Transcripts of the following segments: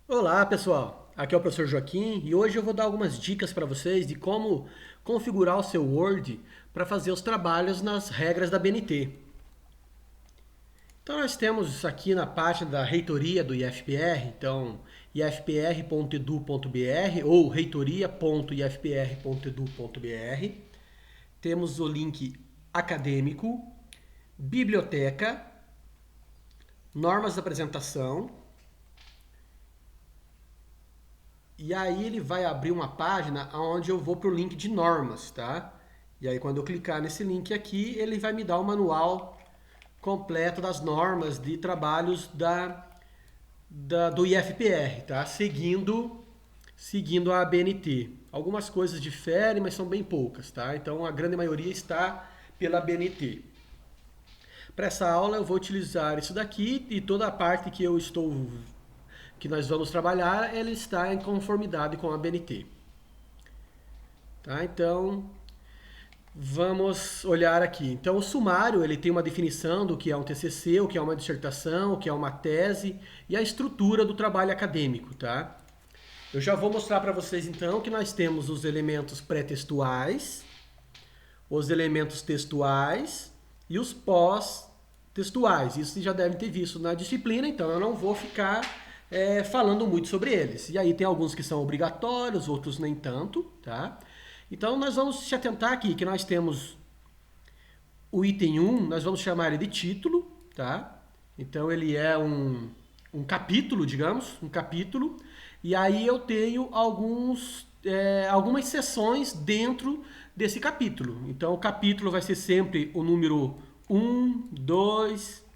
Olá, pessoal. Aqui é o professor Joaquim e hoje eu vou dar algumas dicas para vocês de como configurar o seu Word para fazer os trabalhos nas regras da BNT. Então nós temos aqui na página da reitoria do IFPR, então ifpr.edu.br ou reitoria.ifpr.edu.br. Temos o link acadêmico, biblioteca, normas da apresentação. E aí ele vai abrir uma página onde eu vou para o link de normas, tá? E aí quando eu clicar nesse link aqui, ele vai me dar o manual completo das normas de trabalhos do IFPR, tá? Seguindo a ABNT. Algumas coisas diferem, mas são bem poucas, tá? Então a grande maioria está pela ABNT. Para essa aula eu vou utilizar isso daqui e toda a parte que nós vamos trabalhar, ele está em conformidade com a BNT. Tá? Então, vamos olhar aqui. Então, o sumário, ele tem uma definição do que é um TCC, o que é uma dissertação, o que é uma tese e a estrutura do trabalho acadêmico, tá? Eu já vou mostrar para vocês, então, que nós temos os elementos pré-textuais, os elementos textuais e os pós-textuais. Isso vocês já devem ter visto na disciplina, então eu não vou ficar falando muito sobre eles. E aí tem alguns que são obrigatórios, outros nem tanto, tá? Então nós vamos se atentar aqui que nós temos o item 1, nós vamos chamar ele de título, tá? Então ele é um capítulo, digamos, um capítulo. E aí eu tenho algumas seções dentro desse capítulo. Então o capítulo vai ser sempre o número 1, 2,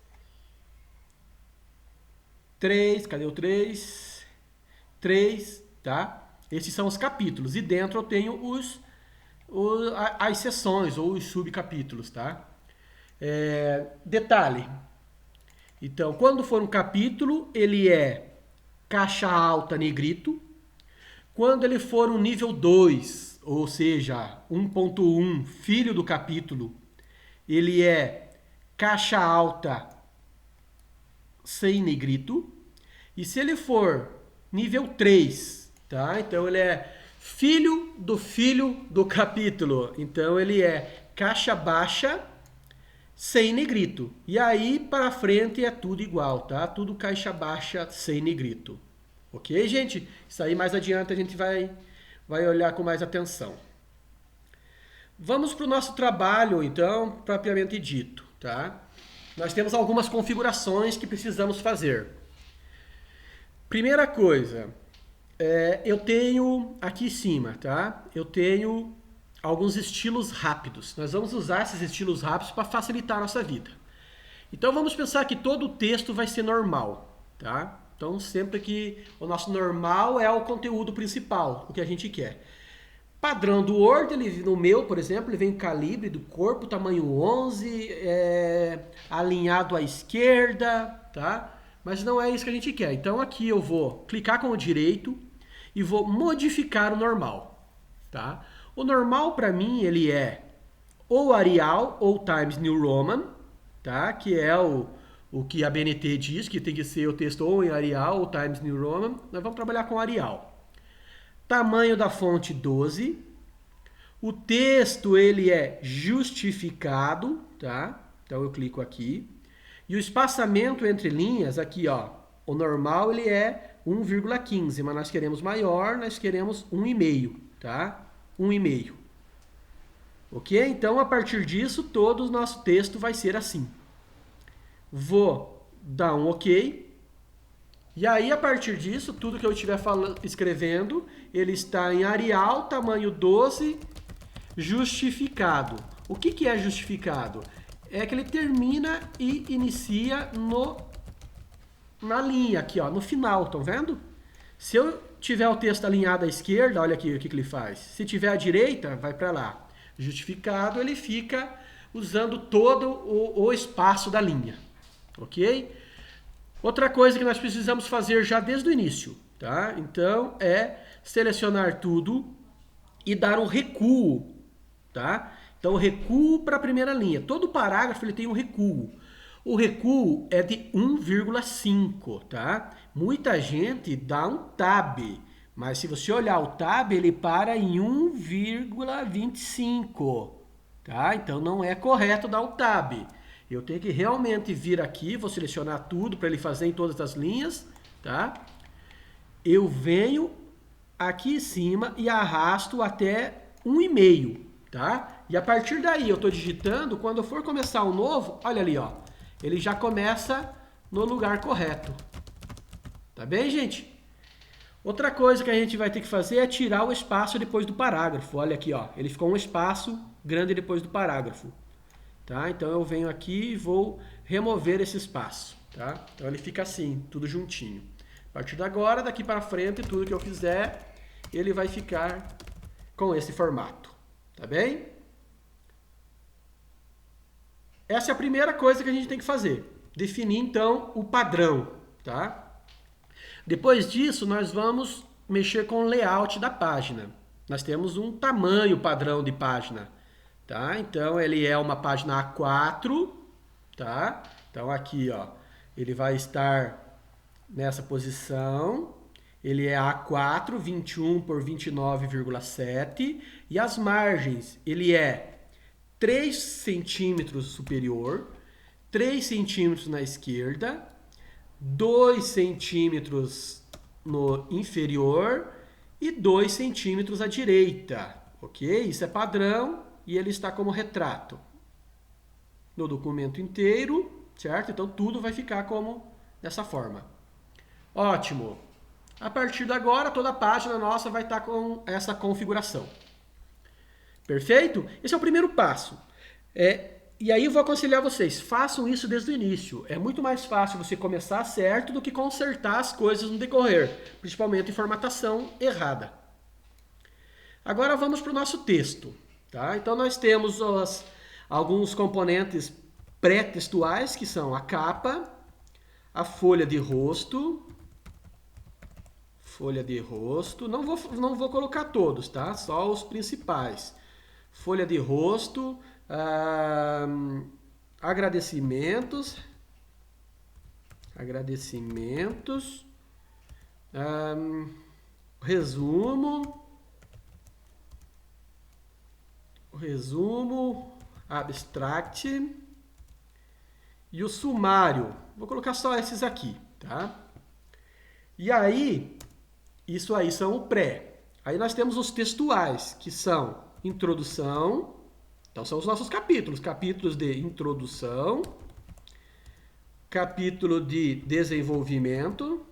3, cadê o 3? 3, tá? Esses são os capítulos. E dentro eu tenho as seções ou os subcapítulos, tá? Detalhe. Então, quando for um capítulo, ele é caixa alta negrito. Quando ele for um nível 2, ou seja, 1.1, filho do capítulo, ele é caixa alta sem negrito. E se ele for nível 3, tá? Então ele é filho do capítulo. Então ele é caixa baixa sem negrito. E aí para frente é tudo igual, tá? Tudo caixa baixa sem negrito. Ok, gente? Isso aí mais adiante a gente vai olhar com mais atenção. Vamos para o nosso trabalho, então, propriamente dito, tá? Nós temos algumas configurações que precisamos fazer. Primeira coisa, eu tenho aqui em cima, tá? Eu tenho alguns estilos rápidos. Nós vamos usar esses estilos rápidos para facilitar a nossa vida. Então vamos pensar que todo o texto vai ser normal, tá? Então sempre que o nosso normal é o conteúdo principal, o que a gente quer. Padrão do Word, no meu, por exemplo, ele vem o calibre do corpo, tamanho 11, alinhado à esquerda, tá? Mas não é isso que a gente quer. Então aqui eu vou clicar com o direito e vou modificar o normal, tá? O normal para mim ele é ou Arial ou Times New Roman, tá? Que é o que a BNT diz que tem que ser o texto ou em Arial ou Times New Roman. Nós vamos trabalhar com Arial. Tamanho da fonte 12. O texto ele é justificado, tá? Então eu clico aqui. E o espaçamento entre linhas, aqui ó, o normal ele é 1,15, mas nós queremos maior, nós queremos 1,5, tá? 1,5. Ok? Então a partir disso todo o nosso texto vai ser assim. Vou dar um ok. E aí, a partir disso, tudo que eu estiver escrevendo, ele está em Arial, tamanho 12, justificado. O que é justificado? É que ele termina e inicia na linha aqui, ó, no final, estão vendo? Se eu tiver o texto alinhado à esquerda, olha aqui o que ele faz. Se tiver à direita, vai para lá. Justificado, ele fica usando todo o espaço da linha, ok? Outra coisa que nós precisamos fazer já desde o início, tá? Então é selecionar tudo e dar um recuo, tá? Então recuo para a primeira linha. Todo parágrafo ele tem um recuo. O recuo é de 1,5, tá? Muita gente dá um tab, mas se você olhar o tab, ele para em 1,25, tá? Então não é correto dar o tab. Eu tenho que realmente vir aqui, vou selecionar tudo para ele fazer em todas as linhas, tá? Eu venho aqui em cima e arrasto até 1,5, tá? E a partir daí eu estou digitando, quando eu for começar um novo, olha ali, ó, ele já começa no lugar correto. Tá bem, gente? Outra coisa que a gente vai ter que fazer é tirar o espaço depois do parágrafo. Olha aqui, ó, ele ficou um espaço grande depois do parágrafo. Tá? Então eu venho aqui e vou remover esse espaço. Tá? Então ele fica assim, tudo juntinho. A partir de agora, daqui para frente, tudo que eu fizer, ele vai ficar com esse formato. Tá bem? Essa é a primeira coisa que a gente tem que fazer. Definir, então, o padrão. Tá? Depois disso, nós vamos mexer com o layout da página. Nós temos um tamanho padrão de página. Tá? Então, ele é uma página A4. Tá? Então, aqui, ó, ele vai estar nessa posição. Ele é A4, 21 por 29,7. E as margens, ele é 3 centímetros superior, 3 centímetros na esquerda, 2 centímetros no inferior e 2 centímetros à direita, ok? Isso é padrão e ele está como retrato no documento inteiro, certo? Então tudo vai ficar como dessa forma. Ótimo! A partir de agora toda a página nossa vai estar com essa configuração. Perfeito? Esse é o primeiro passo. E aí eu vou aconselhar vocês, façam isso desde o início. É muito mais fácil você começar certo do que consertar as coisas no decorrer, principalmente em formatação errada. Agora vamos para o nosso texto. Tá? Então nós temos alguns componentes pré-textuais, que são a capa, a folha de rosto, não vou colocar todos, tá? Só os principais. Folha de rosto, agradecimentos, resumo, abstract e o sumário. Vou colocar só esses aqui, tá? E aí, isso aí são o pré. Aí nós temos os textuais, que são introdução. Então são os nossos capítulos. Capítulos de introdução, capítulo de desenvolvimento.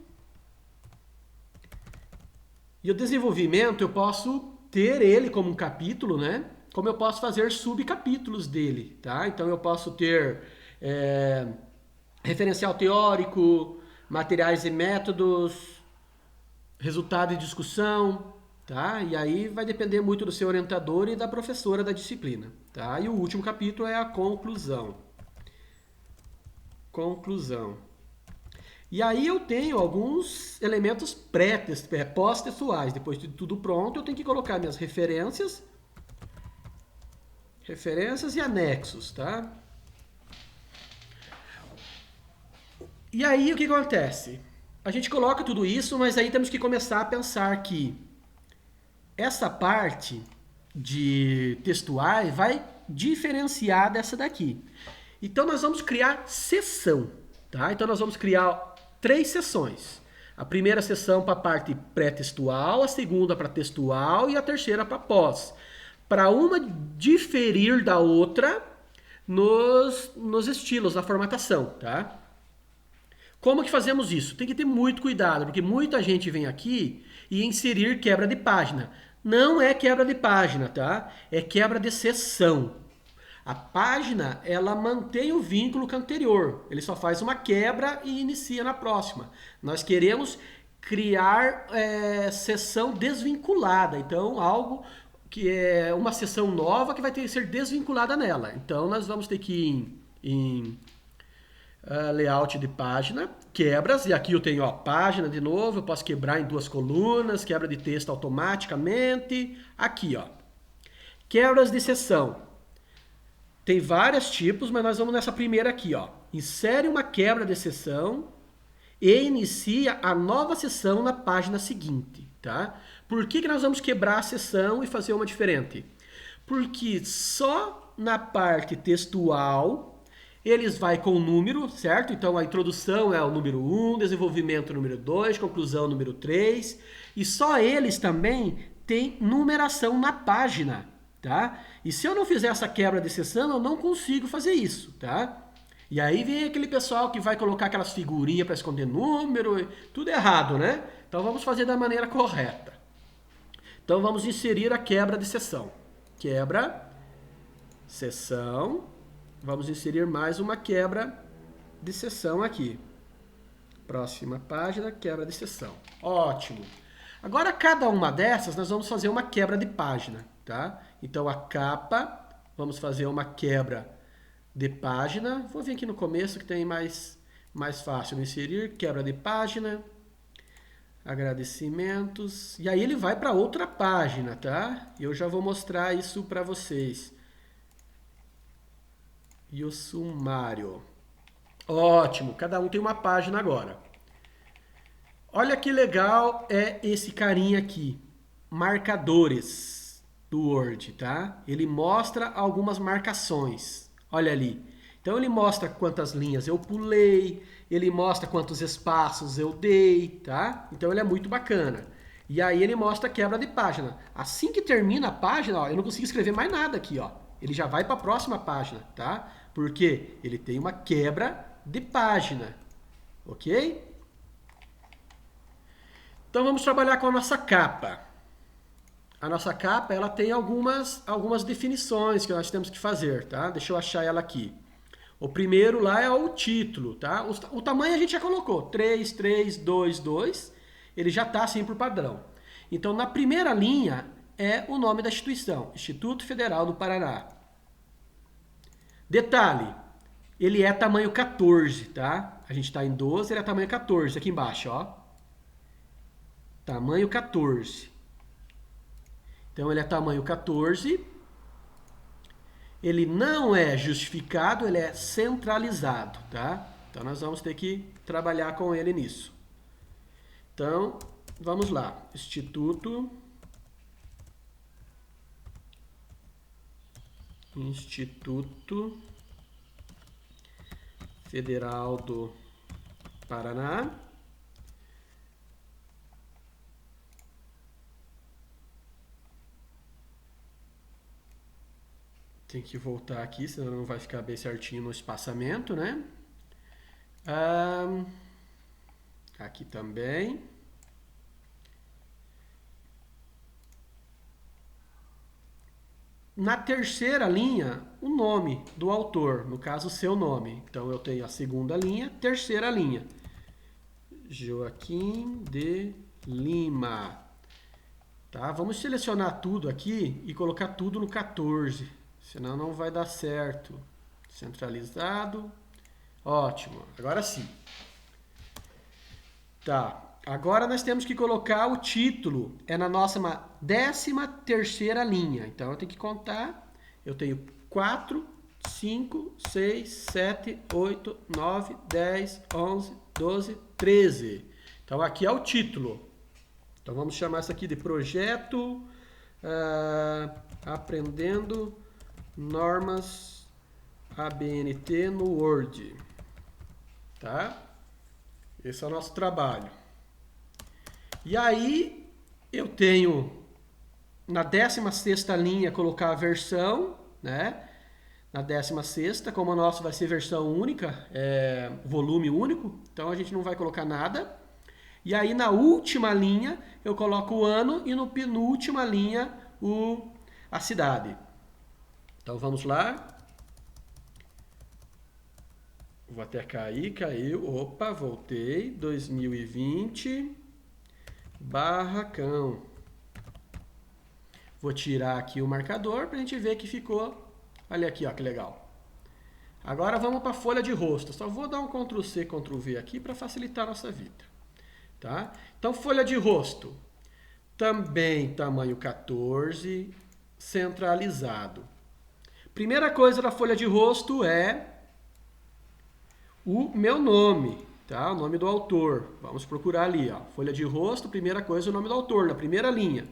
E o desenvolvimento eu posso ter ele como um capítulo, né? Como eu posso fazer subcapítulos dele, tá? Então eu posso ter referencial teórico, materiais e métodos, resultado de discussão, tá? E aí vai depender muito do seu orientador e da professora da disciplina, tá? E o último capítulo é a conclusão. E aí eu tenho alguns elementos pós-textuais. Depois de tudo pronto, eu tenho que colocar minhas referências e anexos, tá? E aí o que acontece? A gente coloca tudo isso, mas aí temos que começar a pensar que essa parte de textuais vai diferenciar dessa daqui. Então nós vamos criar seção, tá? Então nós vamos criar 3 seções. A primeira seção para a parte pré-textual, a segunda para textual e a terceira para pós. Para uma diferir da outra nos estilos, na formatação, tá? Como que fazemos isso? Tem que ter muito cuidado, porque muita gente vem aqui e inserir quebra de página. Não é quebra de página, tá? É quebra de seção. A página, ela mantém o vínculo com o anterior. Ele só faz uma quebra e inicia na próxima. Nós queremos criar seção desvinculada. Então, algo que é uma seção nova que vai ter que ser desvinculada nela. Então, nós vamos ter que ir em layout de página, quebras, e aqui eu tenho página de novo, eu posso quebrar em 2 colunas, quebra de texto automaticamente. Aqui, quebras de seção. Tem vários tipos, mas nós vamos nessa primeira aqui, insere uma quebra de seção e inicia a nova seção na página seguinte, tá? Por que nós vamos quebrar a seção e fazer uma diferente? Porque só na parte textual eles vai com o número, certo? Então a introdução é o número 1, desenvolvimento número 2, conclusão número 3, e só eles também têm numeração na página, tá? E se eu não fizer essa quebra de seção, eu não consigo fazer isso, tá? E aí vem aquele pessoal que vai colocar aquelas figurinhas para esconder número, tudo errado, né? Então vamos fazer da maneira correta. Então vamos inserir a quebra de seção. Quebra, seção. Vamos inserir mais uma quebra de seção aqui. Próxima página, quebra de seção. Ótimo. Agora, cada uma dessas, nós vamos fazer uma quebra de página, tá? Então, a capa, vamos fazer uma quebra de página. Vou vir aqui no começo, que tem mais fácil. Inserir, quebra de página, agradecimentos. E aí ele vai para outra página, tá? E eu já vou mostrar isso para vocês. E o sumário. Ótimo, cada um tem uma página agora. Olha que legal é esse carinha aqui. Marcadores do Word, tá? Ele mostra algumas marcações. Olha ali. Então ele mostra quantas linhas eu pulei, ele mostra quantos espaços eu dei, tá? Então ele é muito bacana. E aí ele mostra a quebra de página. Assim que termina a página, ó, eu não consigo escrever mais nada aqui, ó. Ele já vai para a próxima página, tá? Porque ele tem uma quebra de página, ok? Então vamos trabalhar com a nossa capa. A nossa capa, ela tem algumas definições que nós temos que fazer, tá? Deixa eu achar ela aqui. O primeiro lá é o título, tá? O tamanho a gente já colocou, 3322, ele já está assim por padrão. Então, na primeira linha é o nome da instituição, Instituto Federal do Paraná. Detalhe, ele é tamanho 14, tá? A gente está em 12, ele é tamanho 14, aqui embaixo, ó. Tamanho 14. Então, ele é tamanho 14. Ele não é justificado, ele é centralizado, tá? Então, nós vamos ter que trabalhar com ele nisso. Então, vamos lá. Instituto Federal do Paraná. Tem que voltar aqui, senão não vai ficar bem certinho no espaçamento, né? Aqui também. Na terceira linha, o nome do autor, no caso, o seu nome. Então, eu tenho a segunda linha, terceira linha. Joaquim de Lima. Tá? Vamos selecionar tudo aqui e colocar tudo no 14, senão não vai dar certo. Centralizado. Ótimo, agora sim. Tá. Agora nós temos que colocar o título, é na nossa 13ª linha. Então eu tenho que contar, eu tenho 4, 5, 6, 7, 8, 9, 10, 11, 12, 13. Então aqui é o título. Então vamos chamar isso aqui de projeto Aprendendo Normas ABNT no Word. Tá? Esse é o nosso trabalho. E aí, eu tenho na 16ª linha colocar a versão, né? Na 16ª, como a nossa vai ser versão única, volume único, então a gente não vai colocar nada. E aí, na última linha, eu coloco o ano e no penúltima linha, a cidade. Então, vamos lá. Vou até cair, caiu. Opa, voltei. 2020. Barracão. Vou tirar aqui o marcador para a gente ver que ficou. Olha aqui, ó, que legal. Agora vamos para a folha de rosto. Só vou dar um Ctrl+C, Ctrl+V aqui para facilitar a nossa vida. Tá? Então, folha de rosto. Também tamanho 14, centralizado. Primeira coisa da folha de rosto é o meu nome, tá? O nome do autor. Vamos procurar ali, ó. Folha de rosto, primeira coisa, o nome do autor, na primeira linha.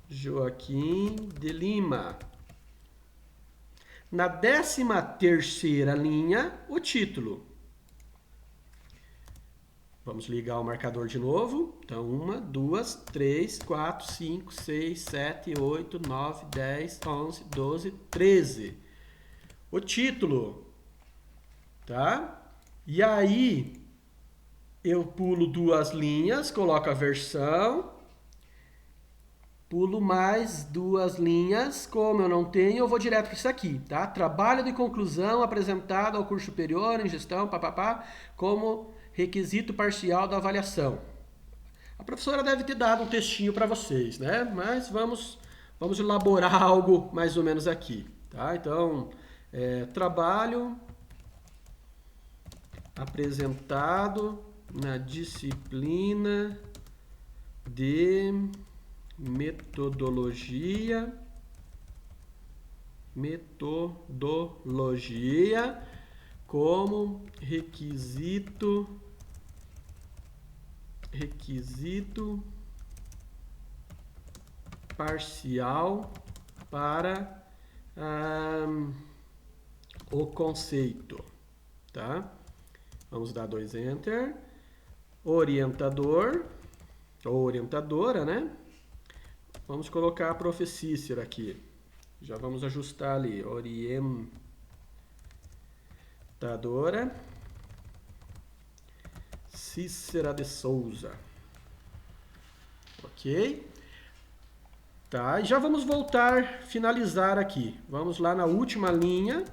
Joaquim de Lima. Na 13ª linha, o título. Vamos ligar o marcador de novo. Então, 1, 2, 3, 4, 5, 6, 7, 8, 9, 10, 11, 12, 13. O título. Tá? E aí, eu pulo 2 linhas, coloco a versão. Pulo mais 2 linhas. Como eu não tenho, eu vou direto para isso aqui, tá? Trabalho de conclusão apresentado ao curso superior em gestão, papapá, como requisito parcial da avaliação. A professora deve ter dado um textinho para vocês, né? Mas vamos elaborar algo mais ou menos aqui, tá? Então, trabalho apresentado na disciplina de metodologia como requisito parcial para o conceito, tá? Vamos dar 2 enter. Orientador ou orientadora, né? Vamos colocar a prof. Cícera aqui. Já vamos ajustar ali. Orientadora Cícera de Souza. Ok? Tá, e já vamos voltar, finalizar aqui. Vamos lá na última linha.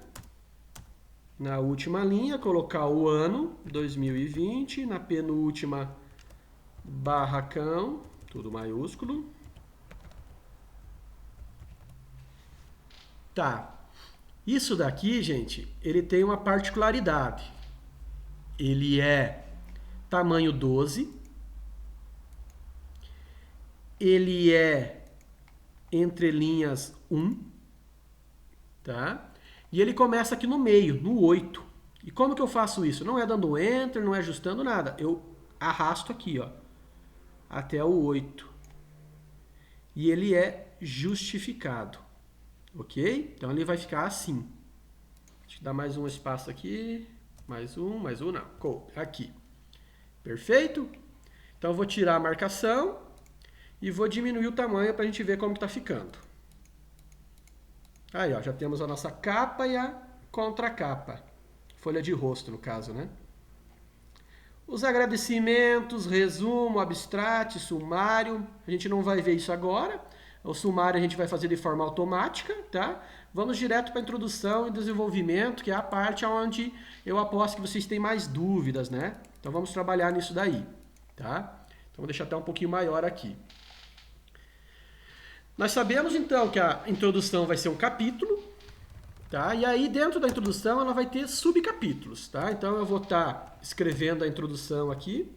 Na última linha, colocar o ano, 2020. Na penúltima, barracão, tudo maiúsculo. Tá. Isso daqui, gente, ele tem uma particularidade. Ele é tamanho 12. Ele é entre linhas 1. Tá? E ele começa aqui no meio, no 8. E como que eu faço isso? Não é dando enter, não é ajustando nada. Eu arrasto aqui, ó, até o 8. E ele é justificado. Ok? Então ele vai ficar assim. Deixa eu dar mais um espaço aqui. Mais um, não. Aqui. Perfeito? Então eu vou tirar a marcação e vou diminuir o tamanho para a gente ver como está ficando. Aí, ó, já temos a nossa capa e a contracapa. Folha de rosto, no caso, né? Os agradecimentos, resumo, abstract, sumário. A gente não vai ver isso agora. O sumário a gente vai fazer de forma automática, tá? Vamos direto para a introdução e desenvolvimento, que é a parte onde eu aposto que vocês têm mais dúvidas, né? Então vamos trabalhar nisso daí, tá? Então vou deixar até um pouquinho maior aqui. Nós sabemos então que a introdução vai ser um capítulo, tá? E aí dentro da introdução ela vai ter subcapítulos, tá? Então eu vou estar escrevendo a introdução aqui.